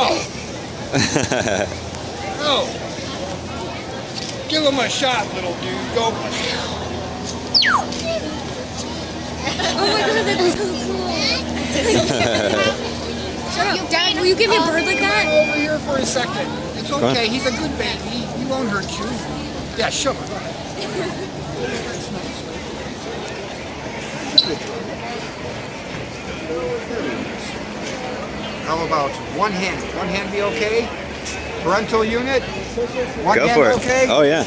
Oh! Oh! Give him a shot, little dude. Go. Oh my god, that's so cool. Shut up. Dad, will you give me a bird like that? Over here for a second. It's okay. He's a good baby. He won't hurt you. Yeah, show him. How about one hand? One hand be okay? Parental unit? One Go hand for it. okay? Oh, yeah.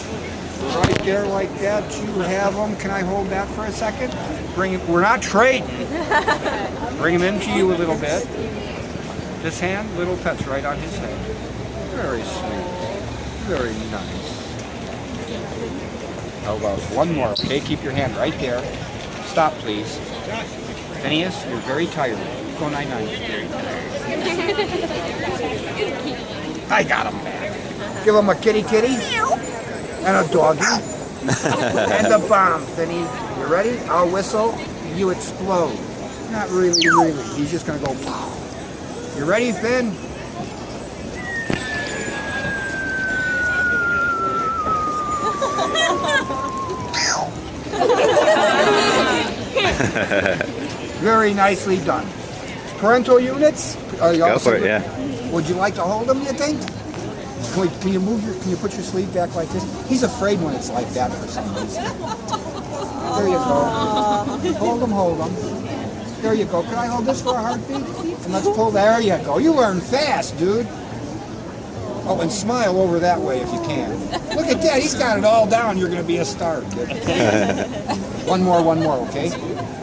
Right there like that. You have them. Can I hold that for a second? Bring him. We're not trading. Bring him into you a little bit. This hand, little touch right on his head. Very sweet. Very nice. How about one more? Okay, keep your hand right there. Stop, please. Phineas, you're very tired. Go 9-9. I got him back. Give him a kitty and a doggy and a bomb, Finny. You ready? I'll whistle. You explode. Not really. He's just gonna go. Pow. You ready, Finn? Very nicely done. Parental units? Go for it, yeah. Would you like to hold them, you think? Can you put your sleeve back like this? He's afraid when it's like that for some reason. There you go. Hold them. There you go. Can I hold this for a heartbeat? And let's pull. There you go. You learn fast, dude. Oh, and smile over that way if you can. Look at that. He's got it all down. You're going to be a star, kid. One more, okay?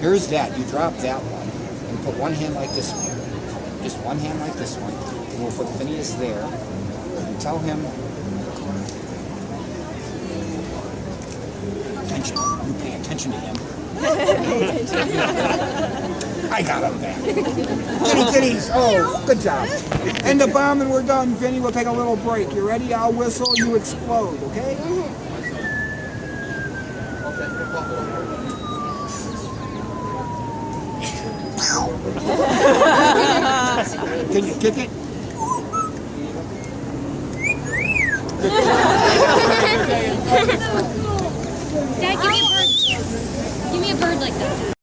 Here's that. You drop that one. And put one hand like this one. Just one hand like this one. And we'll put Phineas there. And tell him... Attention. You pay attention to him. I got him back. Kitties. Oh, good job. End the bomb and we're done, Vinny. We'll take a little break. You ready? I'll whistle. You explode, okay? Can you kick it? Dad, give me a bird. Give me a bird like that.